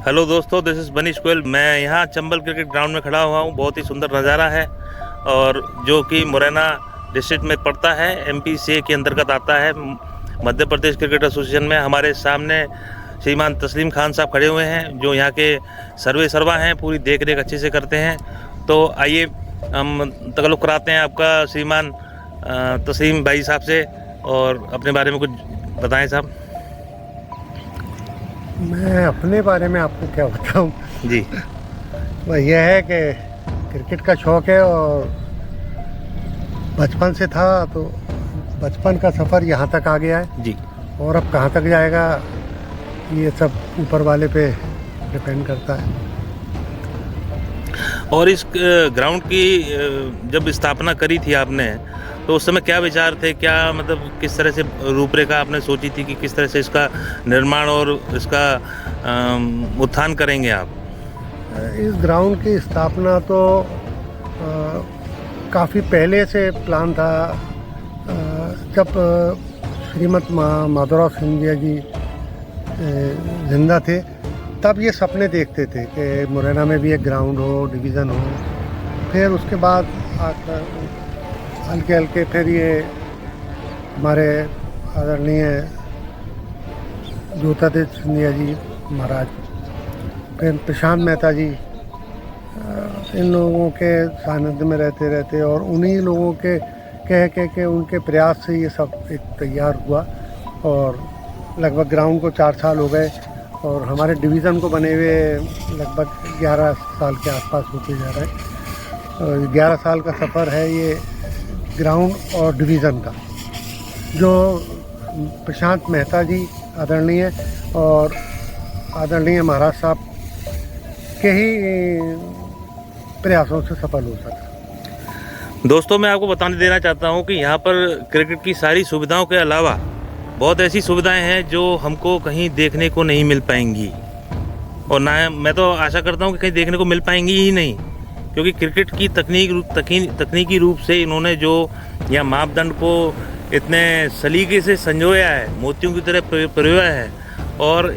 Hello दोस्तों, this is Manish Goyal. मैं यहाँ चंबल क्रिकेट ग्राउंड में खड़ा हुआ हूँ। बहुत ही सुंदर नज़ारा है और जो कि मुरैना डिस्ट्रिक्ट में पड़ता है, MPCA के अंतर्गत आता है, मध्य प्रदेश क्रिकेट एसोसिएशन में। हमारे सामने श्रीमान तस्लीम खान साहब खड़े हुए हैं जो यहाँ के सर्वे सर्वा हैं, पूरी देख रेख अच्छे से करते हैं। तो आइए हम तगल्लुक़ कराते हैं आपका श्रीमान तस्लीम भाई साहब से और अपने बारे में कुछ बताएं साहब। मैं अपने बारे में आपको क्या बताऊं जी। वह यह है कि क्रिकेट का शौक़ है और बचपन से था, तो बचपन का सफ़र यहाँ तक आ गया है जी। और अब कहाँ तक जाएगा ये सब ऊपर वाले पे डिपेंड करता है। और इस ग्राउंड की जब स्थापना करी थी आपने, तो उस समय क्या विचार थे, क्या मतलब किस तरह से रूपरेखा आपने सोची थी कि किस तरह से इसका निर्माण और इसका उत्थान करेंगे आप? इस ग्राउंड की स्थापना तो काफ़ी पहले से प्लान था। जब श्रीमती माधवराव सिंधिया जी जिंदा थे तब ये सपने देखते थे कि मुरैना में भी एक ग्राउंड हो, डिवीज़न हो। फिर उसके बाद हल्के हल्के फिर ये हमारे आदरणीय ज्योतिरादित्य सिंधिया जी महाराज, फिर प्रशांत मेहता जी, इन लोगों के सानिध्य में रहते और उन्हीं लोगों के कह उनके प्रयास से ये सब एक तैयार हुआ। और लगभग ग्राउंड को 4 साल हो गए और हमारे डिवीज़न को बने हुए लगभग 11 साल के आसपास होते जा रहा है। और 11 साल का सफ़र है ये ग्राउंड और डिवीज़न का, जो प्रशांत मेहता जी आदरणीय और आदरणीय महाराज साहब के ही प्रयासों से सफल हो सका। दोस्तों, मैं आपको बताने देना चाहता हूँ कि यहाँ पर क्रिकेट की सारी सुविधाओं के अलावा बहुत ऐसी सुविधाएं हैं जो हमको कहीं देखने को नहीं मिल पाएंगी, और ना मैं तो आशा करता हूँ कि कहीं देखने को मिल पाएंगी ही नहीं, क्योंकि क्रिकेट की तकनीकी रूप से इन्होंने जो यहाँ मापदंड को इतने सलीके से संजोया है, मोतियों की तरह पिरोया है। और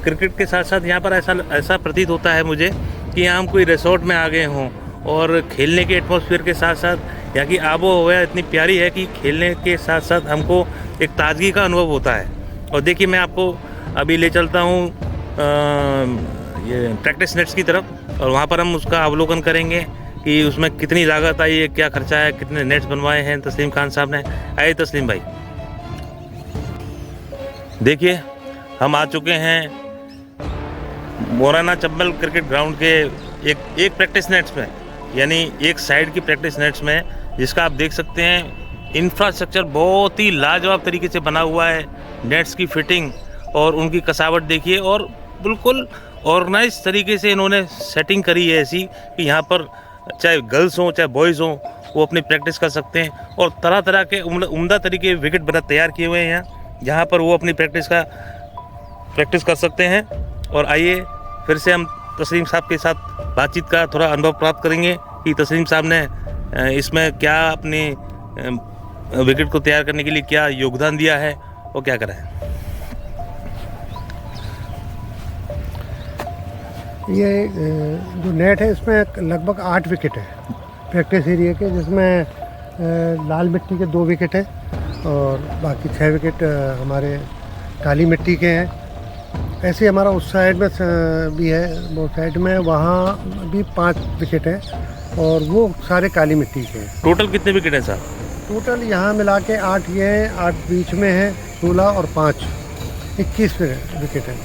क्रिकेट के साथ साथ यहाँ पर ऐसा प्रतीत होता है मुझे कि यहाँ हम कोई रिसोर्ट में आ गए हों, और खेलने के एटमॉस्फेयर के साथ साथ यहाँ की आबो हवा इतनी प्यारी है कि खेलने के साथ साथ हमको एक ताजगी का अनुभव होता है। और देखिए, मैं आपको अभी ले चलता हूँ ये प्रैक्टिस नेट्स की तरफ, और वहाँ पर हम उसका अवलोकन करेंगे कि उसमें कितनी लागत आई है, क्या खर्चा है, कितने नेट्स बनवाए हैं तस्लीम खान साहब ने। आइए तस्लीम भाई, देखिए हम आ चुके हैं मुरैना चंबल क्रिकेट ग्राउंड के एक प्रैक्टिस नेट्स में, यानी एक साइड की प्रैक्टिस नेट्स में, जिसका आप देख सकते हैं इंफ्रास्ट्रक्चर बहुत ही लाजवाब तरीके से बना हुआ है। नेट्स की फिटिंग और उनकी कसावट देखिए, और बिल्कुल ऑर्गेनाइज तरीके से इन्होंने सेटिंग करी है ऐसी कि यहाँ पर चाहे गर्ल्स हों चाहे बॉयज़ हों, वो अपनी प्रैक्टिस कर सकते हैं। और तरह तरह के उम्दा तरीके विकेट बना तैयार किए हुए हैं यहाँ, जहाँ पर वो अपनी प्रैक्टिस कर सकते हैं। और आइए फिर से हम तस्लीम साहब के साथ बातचीत का थोड़ा अनुभव प्राप्त करेंगे कि तस्लीम साहब ने इसमें क्या अपनी विकेट को तैयार करने के लिए क्या योगदान दिया है और क्या करा है। ये जो नेट है इसमें लगभग 8 विकेट है प्रैक्टिस एरिया के, जिसमें लाल मिट्टी के 2 विकेट हैं और बाकी 6 विकेट हमारे काली मिट्टी के हैं। ऐसे हमारा उस साइड में भी है, वो साइड में वहाँ भी 5 विकेट हैं और वो सारे काली मिट्टी के हैं। टोटल कितने विकेट हैं साहब? टोटल यहाँ मिला के 8 ये हैं, 8 बीच में है, 16 और 5 21 विकेट हैं।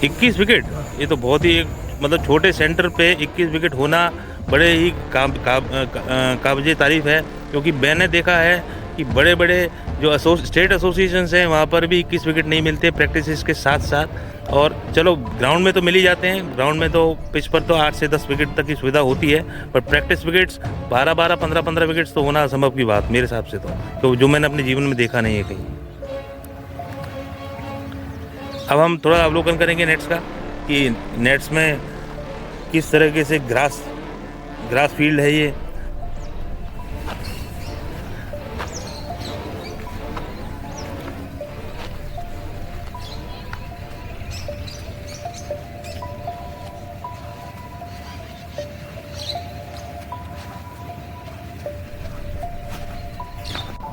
21 विकेट? ये तो बहुत ही मतलब छोटे सेंटर पे 21 विकेट होना बड़े ही काबिल तारीफ़ है, क्योंकि मैंने देखा है कि बड़े बड़े जो स्टेट एसोसिएशंस हैं वहाँ पर भी 21 विकेट नहीं मिलते प्रैक्टिस के साथ साथ। और चलो ग्राउंड में तो मिल ही जाते हैं, ग्राउंड में तो पिच पर तो 8 से 10 विकेट तक की सुविधा होती है, पर प्रैक्टिस विकेट्स 12-12, 15-15 विकेट्स तो होना असंभव की बात मेरे हिसाब से, तो जो मैंने अपने जीवन में देखा नहीं है कहीं। अब हम थोड़ा अवलोकन करेंगे नेट्स का कि नेट्स में किस तरीके से ग्रास फील्ड है ये।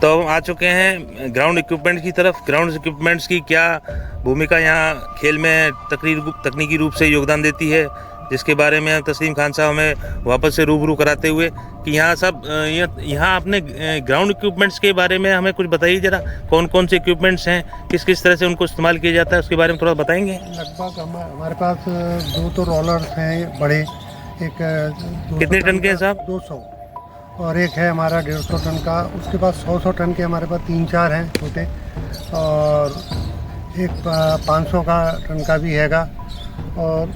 तो हम आ चुके हैं ग्राउंड इक्विपमेंट की तरफ। ग्राउंड इक्विपमेंट्स की क्या भूमिका यहाँ खेल में तकनीकी रूप से योगदान देती है, जिसके बारे में तस्लीम खान साहब हमें वापस से रूबरू कराते हुए कि यहाँ अपने ग्राउंड इक्विपमेंट्स के बारे में हमें कुछ बताइए ज़रा। कौन कौन से इक्विपमेंट्स हैं, किस किस तरह से उनको इस्तेमाल किया जाता है, उसके बारे में थोड़ा बताएंगे। लगभग हमारे पास 2 तो रोलर्स हैं बड़े, एक कितने टन के हैं साहब? 200, और एक है हमारा 150 टन का। उसके पास 100 टन के हमारे पास 3-4 हैं छोटे, और एक 500 का टन का भी हैगा। और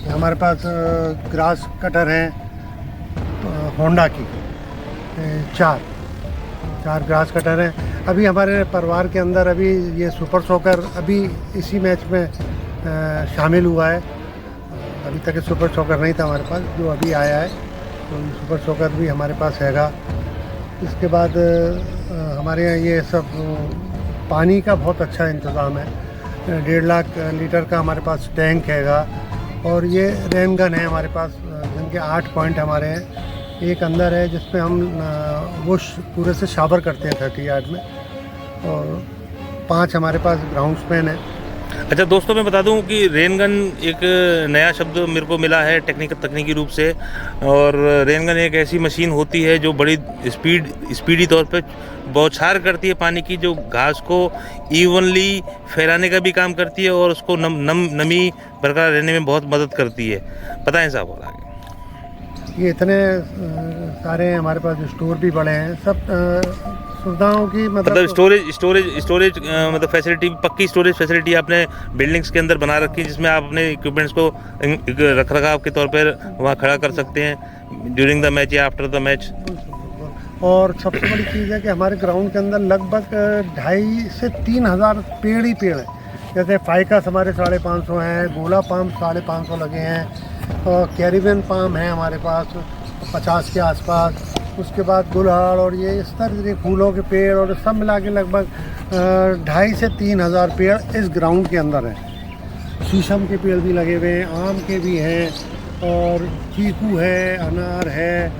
हमारे पास ग्रास कटर हैं होंडा की, 4 ग्रास कटर हैं। अभी हमारे परिवार के अंदर अभी ये सुपर सोकर अभी इसी मैच में शामिल हुआ है। अभी तक सुपर सोकर नहीं था हमारे पास, जो अभी आया है, तो सुपर सोकर भी हमारे पास हैगा। इसके बाद हमारे यहाँ ये सब पानी का बहुत अच्छा इंतज़ाम है। 1.5 लाख लीटर का हमारे पास टैंक हैगा, और ये रेन गन है हमारे पास, जिनके 8 पॉइंट हमारे हैं। एक अंदर है जिसपे हम वो पूरे से शावर करते हैं 30 यार्ड में, और 5 हमारे पास ग्राउंड्समैन है। अच्छा दोस्तों, मैं बता दूं कि रेन गन एक नया शब्द मेरे को मिला है तकनीकी रूप से। और रेन गन एक ऐसी मशीन होती है जो बड़ी स्पीडी तौर पे बौछार करती है पानी की, जो घास को इवनली फैलाने का भी काम करती है और उसको नमी बरकरार रहने में बहुत मदद करती है। बताएं साहब और आगे। ये इतने सारे हमारे पास स्टोर भी बड़े हैं, सब सुविधाओं की मतलब स्टोरेज मतलब फैसिलिटी, पक्की स्टोरेज फैसिलिटी आपने बिल्डिंग्स के अंदर बना रखी है, जिसमें आप अपने इक्विपमेंट्स को रख रखाव के तौर पर वहाँ खड़ा कर सकते हैं ड्यूरिंग द मैच या आफ्टर द मैच। और सबसे बड़ी चीज़ है कि हमारे ग्राउंड के अंदर लगभग 2,500 से 3,000 पेड़ ही पेड़ हैं। जैसे फाइकस हमारे 550 हैं, गोला पाम 550 लगे हैं, और कैरिबियन पाम है हमारे पास 50 के आसपास। उसके बाद गुलहाड़ और ये इस तरह के फूलों के पेड़ और सब मिला के लगभग 2,500 से 3,000 पेड़ इस ग्राउंड के अंदर हैं। शीशम के पेड़ भी लगे हुए हैं, आम के भी हैं, और चीकू है, अनार है,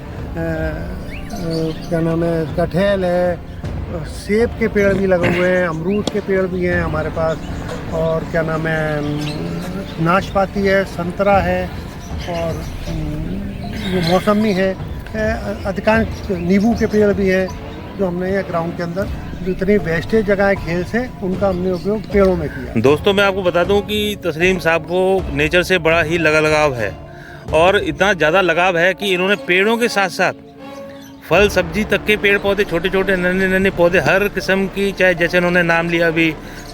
क्या नाम है, कटहल है, सेब के पेड़ भी लगे हुए हैं, अमरूद के पेड़ भी हैं हमारे पास, और क्या नाम है, नाशपाती है, संतरा है, और वो मौसमी है, अधिकांश नींबू के पेड़ भी हैं, जो हमने ये ग्राउंड के अंदर जितनी वेस्टेज जगह है खेल से, उनका हमने उपयोग पेड़ों में किया। दोस्तों, मैं आपको बता दूं कि तस्लीम साहब को नेचर से बड़ा ही लगाव है, और इतना ज़्यादा लगाव है कि इन्होंने पेड़ों के साथ साथ फल सब्जी तक के पेड़ पौधे, छोटे छोटे नन्हे पौधे हर किस्म की, चाहे जैसे उन्होंने नाम लिया अभी,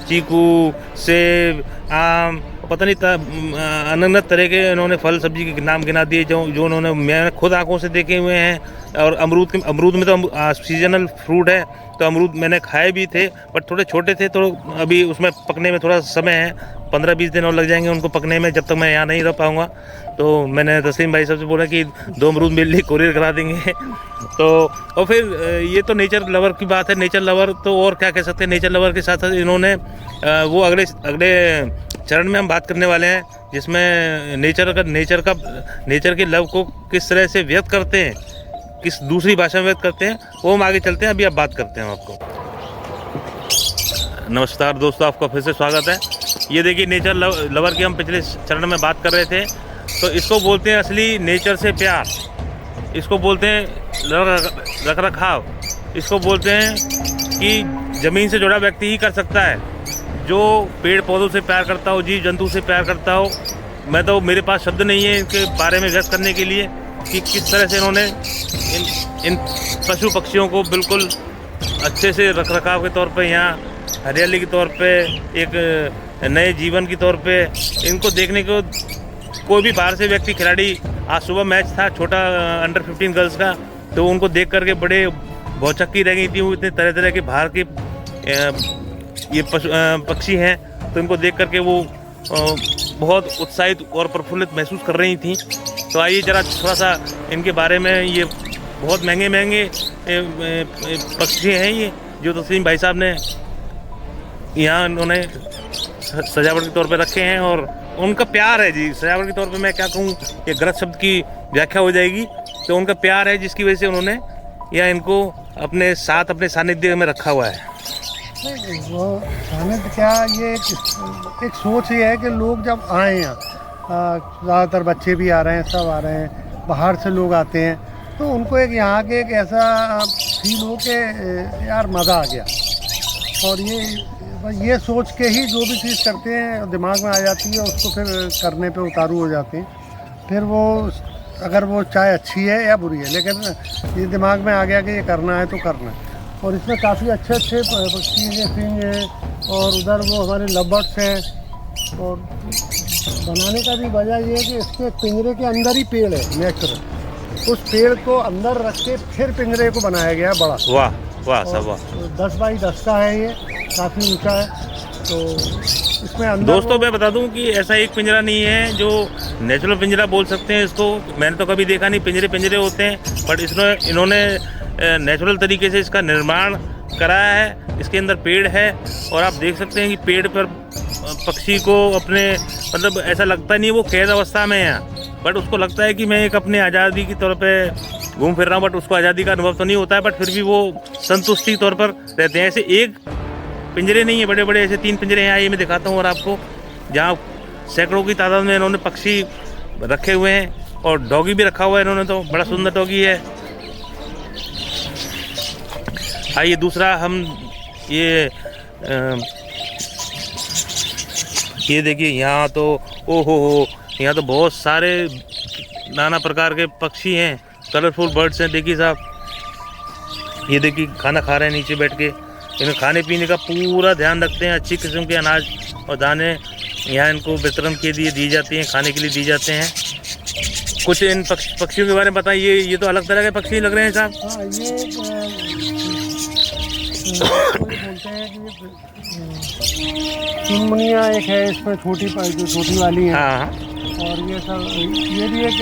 चीकू, सेब, आम, पता नहीं अनगिनत तरह के इन्होंने फल सब्जी के नाम गिना दिए, जो उन्होंने मैंने खुद आंखों से देखे हुए हैं। और अमरूद में तो सीजनल फ्रूट है, तो अमरूद मैंने खाए भी थे, बट थोड़े छोटे थे, तो अभी उसमें पकने में थोड़ा समय है, 15-20 दिन और लग जाएंगे उनको पकने में, जब तक मैं यहाँ नहीं रह पाऊँगा। तो मैंने तस्लीम भाई साहब से बोला कि 2 अमरूद मेरे लिए कोरियर करा देंगे। तो और फिर ये तो नेचर लवर की बात है। नेचर लवर तो और क्या कह सकते हैं, नेचर लवर के साथ साथ इन्होंने वो अगले चरण में हम बात करने वाले हैं, जिसमें नेचर के लव को किस तरह से व्यक्त करते हैं, किस दूसरी भाषा में व्यक्त करते हैं, वो हम आगे चलते हैं। अभी आप बात करते हैं आपको। नमस्कार दोस्तों, आपका फिर से स्वागत है। ये देखिए, नेचर लवर की हम पिछले चरण में बात कर रहे थे। तो इसको बोलते हैं असली नेचर से प्यार, इसको बोलते हैं रख रखाव, इसको बोलते हैं कि ज़मीन से जुड़ा व्यक्ति ही कर सकता है, जो पेड़ पौधों से प्यार करता हो, जीव जंतु से प्यार करता हो। मैं तो, मेरे पास शब्द नहीं है इनके बारे में व्यक्त करने के लिए कि किस तरह से इन्होंने इन पशु पक्षियों को बिल्कुल अच्छे से रख रखाव के तौर पे, यहाँ हरियाली के तौर पे, एक नए जीवन के तौर पे इनको देखने को कोई भी बाहर से व्यक्ति, खिलाड़ी, आज सुबह मैच था छोटा अंडर 15 गर्ल्स का, तो उनको देख करके बड़े भौचक्की रह गई थी। वो इतने तरह तरह के बाहर के ये पक्षी हैं, तो इनको देख करके वो बहुत उत्साहित और प्रफुल्लित महसूस कर रही थी। तो आइए जरा थोड़ा सा इनके बारे में, ये बहुत महंगे महंगे पक्षी हैं ये, जो तस्लीम भाई साहब ने यहाँ उन्होंने सजावट के तौर पे रखे हैं, और उनका प्यार है जी। सजावट के तौर पे मैं क्या कहूँ, ये गलत शब्द की व्याख्या हो जाएगी, तो उनका प्यार है जिसकी वजह से उन्होंने या इनको अपने साथ अपने सानिध्य में रखा हुआ है? नहीं, वो सानिध्य क्या, ये एक सोच ये है कि लोग जब आए यहाँ, ज़्यादातर बच्चे भी आ रहे हैं, सब आ रहे हैं, बाहर से लोग आते हैं, तो उनको एक यहाँ के एक ऐसा फील हो कि यार मज़ा आ गया। और ये सोच के ही जो भी चीज़ करते हैं दिमाग में आ जाती है, उसको फिर करने पे उतारू हो जाते हैं। फिर वो अगर वो चाहे अच्छी है या बुरी है, लेकिन ये दिमाग में आ गया कि ये करना है तो करना है। और इसमें काफ़ी अच्छे अच्छे पक्षी हैं, फिंग हैं, और उधर वो हमारे लवबर्ड्स हैं। और बनाने का भी वजह ये है कि इसके पिंजरे के अंदर ही पेड़ है नेचुरल, उस पेड़ को अंदर रख के फिर पिंजरे को बनाया गया बड़ा। वाह वाह सब वाह। 10 बाई 10 का है, ये काफ़ी ऊंचा है। तो इसमें अंदर दोस्तों मैं बता दूं कि ऐसा एक पिंजरा नहीं है जो नेचुरल पिंजरा बोल सकते हैं इसको, मैंने तो कभी देखा नहीं। पिंजरे होते हैं, बट इन्होंने नेचुरल तरीके से इसका निर्माण कराया है। इसके अंदर पेड़ है और आप देख सकते हैं कि पेड़ पर पक्षी को अपने मतलब ऐसा लगता नहीं है वो कैद अवस्था में है, बट उसको लगता है कि मैं एक अपने आज़ादी के तौर पे घूम फिर रहा हूँ। बट उसको आज़ादी का अनुभव तो नहीं होता है, बट फिर भी वो संतुष्टि तौर पर रहते हैं। ऐसे एक पिंजरे नहीं है, बड़े बड़े ऐसे 3 पिंजरे हैं। आइए मैं दिखाता हूँ और आपको, जहाँ सैकड़ों की तादाद में इन्होंने पक्षी रखे हुए हैं और डॉगी भी रखा हुआ है इन्होंने, तो बड़ा सुंदर डॉगी है। आइए दूसरा हम ये देखिए, यहाँ तो ओहो हो, यहाँ तो बहुत सारे नाना प्रकार के पक्षी हैं, कलरफुल बर्ड्स हैं। देखिए साहब, ये देखिए खाना खा रहे हैं नीचे बैठ के। इन्हें खाने पीने का पूरा ध्यान रखते हैं, अच्छी किस्म के अनाज और दाने यहाँ इनको वितरण के लिए दी जाती हैं, खाने के लिए दी जाते हैं। कुछ इन पक्षियों के बारे में बताइए। ये तो अलग तरह के पक्षी लग रहे हैं साहब। हाँ, ये बोलते हैं कि चुनमुनिया एक है, इसमें छोटी वाली है। हाँ। और ये सब, ये भी एक